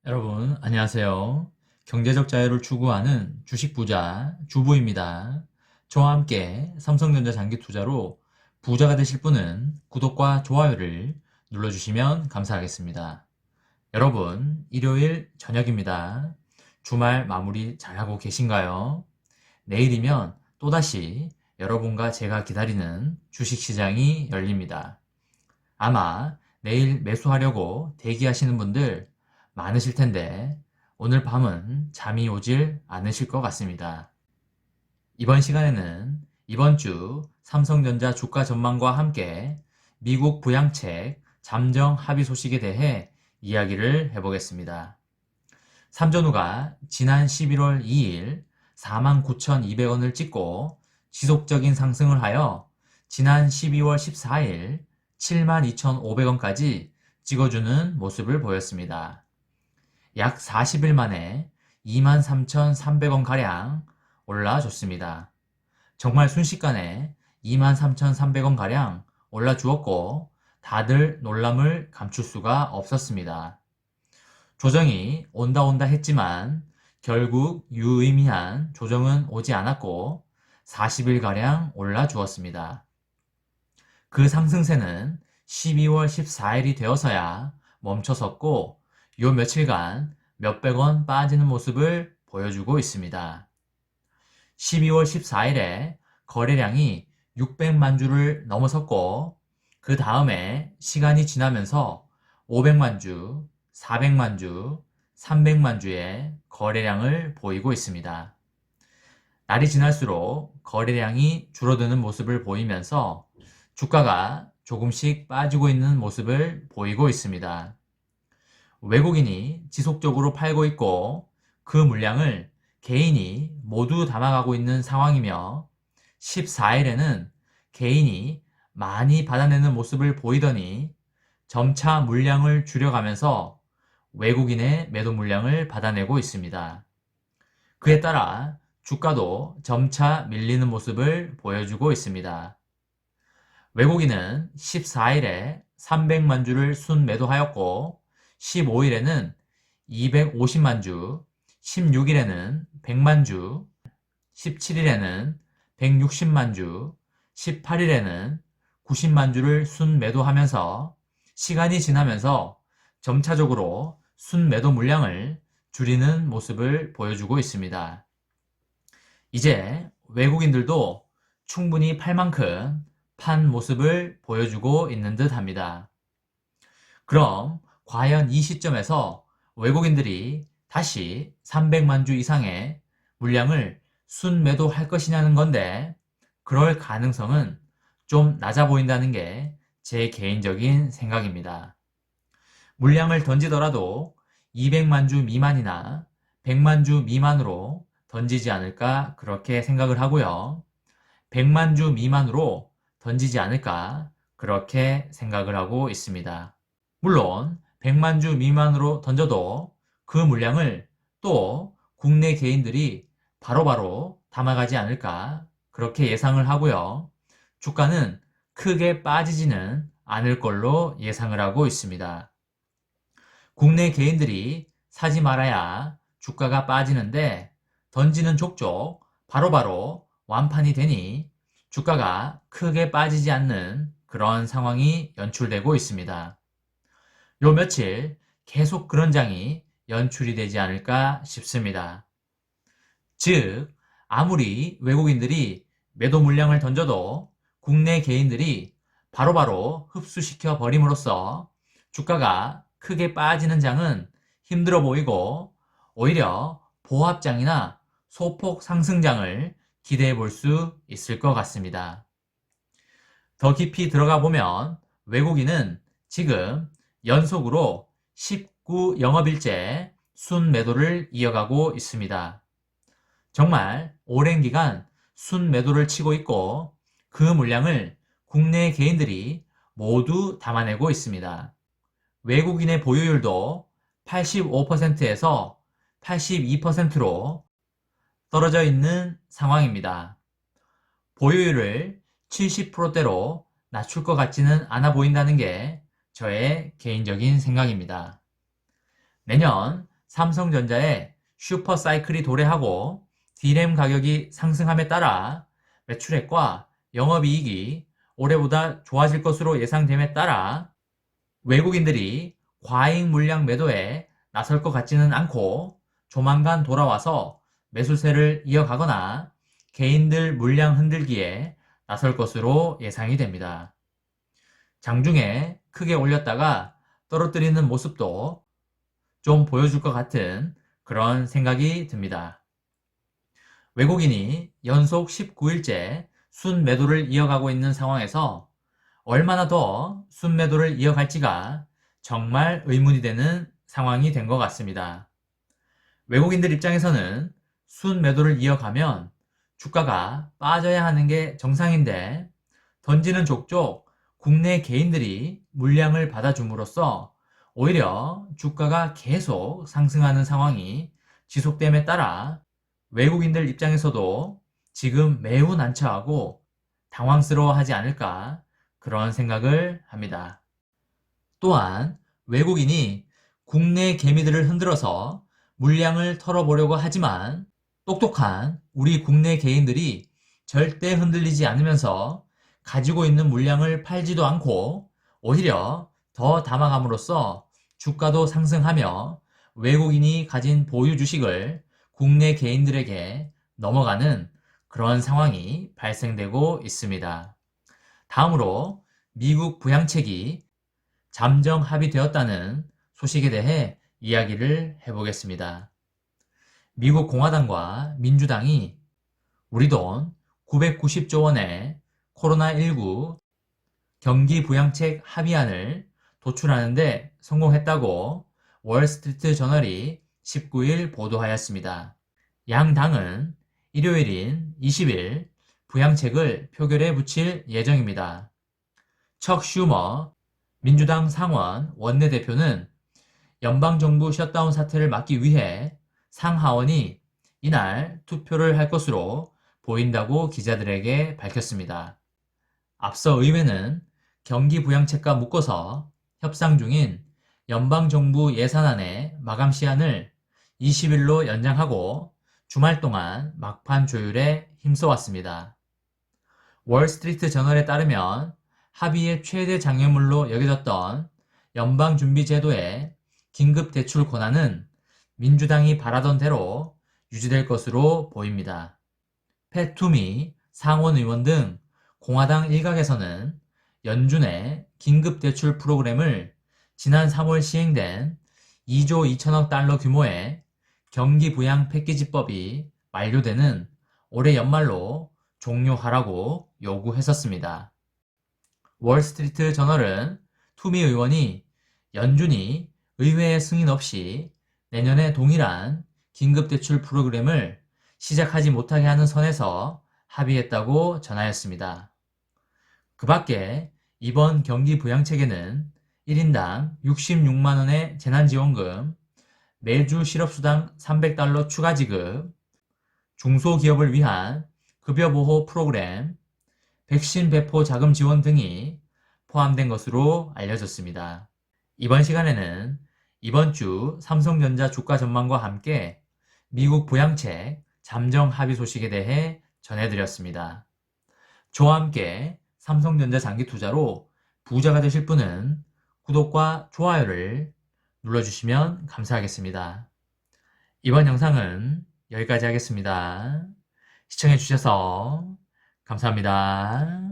여러분, 안녕하세요. 경제적 자유를 추구하는 주식 부자 주부입니다. 저와 함께 삼성전자 장기 투자로 부자가 되실 분은 구독과 좋아요를 눌러주시면 감사하겠습니다. 여러분, 일요일 저녁입니다. 주말 마무리 잘하고 계신가요? 내일이면 또다시 여러분과 제가 기다리는 주식시장이 열립니다. 아마 내일 매수하려고 대기하시는 분들 많으실 텐데 오늘 밤은 잠이 오질 않으실 것 같습니다. 이번 시간에는 이번 주 삼성전자 주가 전망과 함께 미국 부양책 잠정 합의 소식에 대해 이야기를 해보겠습니다. 삼전후가 지난 11월 2일 49,200원을 찍고 지속적인 상승을 하여 지난 12월 14일 72,500원까지 찍어주는 모습을 보였습니다. 약 40일 만에 23,300원가량 올라줬습니다. 정말 순식간에 23,300원가량 올라주었고 다들 놀람을 감출 수가 없었습니다. 조정이 온다 했지만 결국 유의미한 조정은 오지 않았고 40일가량 올라주었습니다. 그 상승세는 12월 14일이 되어서야 멈춰섰고 요 며칠간 몇백원 빠지는 모습을 보여주고 있습니다. 12월 14일에 거래량이 600만 주를 넘어섰고 그 다음에 시간이 지나면서 500만 주, 400만 주, 300만 주의 거래량을 보이고 있습니다. 날이 지날수록 거래량이 줄어드는 모습을 보이면서 주가가 조금씩 빠지고 있는 모습을 보이고 있습니다. 외국인이 지속적으로 팔고 있고 그 물량을 개인이 모두 담아가고 있는 상황이며 14일에는 개인이 많이 받아내는 모습을 보이더니 점차 물량을 줄여가면서 외국인의 매도 물량을 받아내고 있습니다. 그에 따라 주가도 점차 밀리는 모습을 보여주고 있습니다. 외국인은 14일에 300만 주를 순매도하였고 15일에는 250만 주, 16일에는 100만 주, 17일에는 160만 주, 18일에는 90만 주를 순매도하면서 시간이 지나면서 점차적으로 순매도 물량을 줄이는 모습을 보여주고 있습니다. 이제 외국인들도 충분히 팔 만큼 판 모습을 보여주고 있는 듯 합니다. 그럼 과연 이 시점에서 외국인들이 다시 300만 주 이상의 물량을 순매도할 것이냐는 건데 그럴 가능성은 좀 낮아 보인다는 게 제 개인적인 생각입니다. 물량을 던지더라도 200만 주 미만이나 100만 주 미만으로 던지지 않을까 그렇게 생각을 하고요. 100만 주 미만으로 던지지 않을까 그렇게 생각을 하고 있습니다. 물론 100만 주 미만으로 던져도 그 물량을 또 국내 개인들이 바로바로 담아가지 않을까 그렇게 예상을 하고요. 주가는 크게 빠지지는 않을 걸로 예상을 하고 있습니다. 국내 개인들이 사지 말아야 주가가 빠지는데 던지는 족족 바로바로 완판이 되니 주가가 크게 빠지지 않는 그런 상황이 연출되고 있습니다. 요 며칠 계속 그런 장이 연출이 되지 않을까 싶습니다. 즉, 아무리 외국인들이 매도 물량을 던져도 국내 개인들이 바로바로 흡수시켜 버림으로써 주가가 크게 빠지는 장은 힘들어 보이고 오히려 보합장이나 소폭 상승장을 기대해 볼 수 있을 것 같습니다. 더 깊이 들어가 보면 외국인은 지금 연속으로 19 영업일째 순매도를 이어가고 있습니다. 정말 오랜 기간 순매도를 치고 있고 그 물량을 국내 개인들이 모두 담아내고 있습니다. 외국인의 보유율도 85%에서 82%로 떨어져 있는 상황입니다. 보유율을 70%대로 낮출 것 같지는 않아 보인다는 게 저의 개인적인 생각입니다. 내년 삼성전자의 슈퍼 사이클이 도래하고 D램 가격이 상승함에 따라 매출액과 영업이익이 올해보다 좋아질 것으로 예상됨에 따라 외국인들이 과잉 물량 매도에 나설 것 같지는 않고 조만간 돌아와서 매수세를 이어가거나 개인들 물량 흔들기에 나설 것으로 예상이 됩니다. 장중에 크게 올렸다가 떨어뜨리는 모습도 좀 보여줄 것 같은 그런 생각이 듭니다. 외국인이 연속 19일째 순매도를 이어가고 있는 상황에서 얼마나 더 순매도를 이어갈지가 정말 의문이 되는 상황이 된 것 같습니다. 외국인들 입장에서는 순매도를 이어가면 주가가 빠져야 하는 게 정상인데 던지는 족족 국내 개인들이 물량을 받아줌으로써 오히려 주가가 계속 상승하는 상황이 지속됨에 따라 외국인들 입장에서도 지금 매우 난처하고 당황스러워하지 않을까 그런 생각을 합니다. 또한 외국인이 국내 개미들을 흔들어서 물량을 털어보려고 하지만 똑똑한 우리 국내 개인들이 절대 흔들리지 않으면서 가지고 있는 물량을 팔지도 않고 오히려 더 담아감으로써 주가도 상승하며 외국인이 가진 보유 주식을 국내 개인들에게 넘어가는 그런 상황이 발생되고 있습니다. 다음으로 미국 부양책이 잠정 합의되었다는 소식에 대해 이야기를 해보겠습니다. 미국 공화당과 민주당이 우리 돈 990조 원의 코로나19 경기 부양책 합의안을 도출하는데 성공했다고 월스트리트 저널이 19일 보도하였습니다. 양 당은 일요일인 20일 부양책을 표결에 붙일 예정입니다. 척 슈머 민주당 상원 원내대표는 연방정부 셧다운 사태를 막기 위해 상하원이 이날 투표를 할 것으로 보인다고 기자들에게 밝혔습니다. 앞서 의회는 경기 부양책과 묶어서 협상 중인 연방정부 예산안의 마감 시한을 20일로 연장하고 주말 동안 막판 조율에 힘써왔습니다. 월스트리트 저널에 따르면 합의의 최대 장애물로 여겨졌던 연방준비제도의 긴급대출 권한은 민주당이 바라던 대로 유지될 것으로 보입니다. 팻 투미 상원 의원 등 공화당 일각에서는 연준의 긴급대출 프로그램을 지난 3월 시행된 2조 2천억 달러 규모의 경기부양 패키지법이 만료되는 올해 연말로 종료하라고 요구했었습니다. 월스트리트 저널은 투미 의원이 연준이 의회의 승인 없이 내년에 동일한 긴급대출 프로그램을 시작하지 못하게 하는 선에서 합의했다고 전하였습니다. 그 밖에 이번 경기 부양책에는 1인당 66만원의 재난지원금, 매주 실업수당 300달러 추가 지급, 중소기업을 위한 급여보호 프로그램, 백신 배포 자금 지원 등이 포함된 것으로 알려졌습니다. 이번 시간에는 이번 주 삼성전자 주가 전망과 함께 미국 부양책 잠정 합의 소식에 대해 전해드렸습니다. 저와 함께 삼성전자 장기 투자로 부자가 되실 분은 구독과 좋아요를 눌러주시면 감사하겠습니다. 이번 영상은 여기까지 하겠습니다. 시청해주셔서 감사합니다.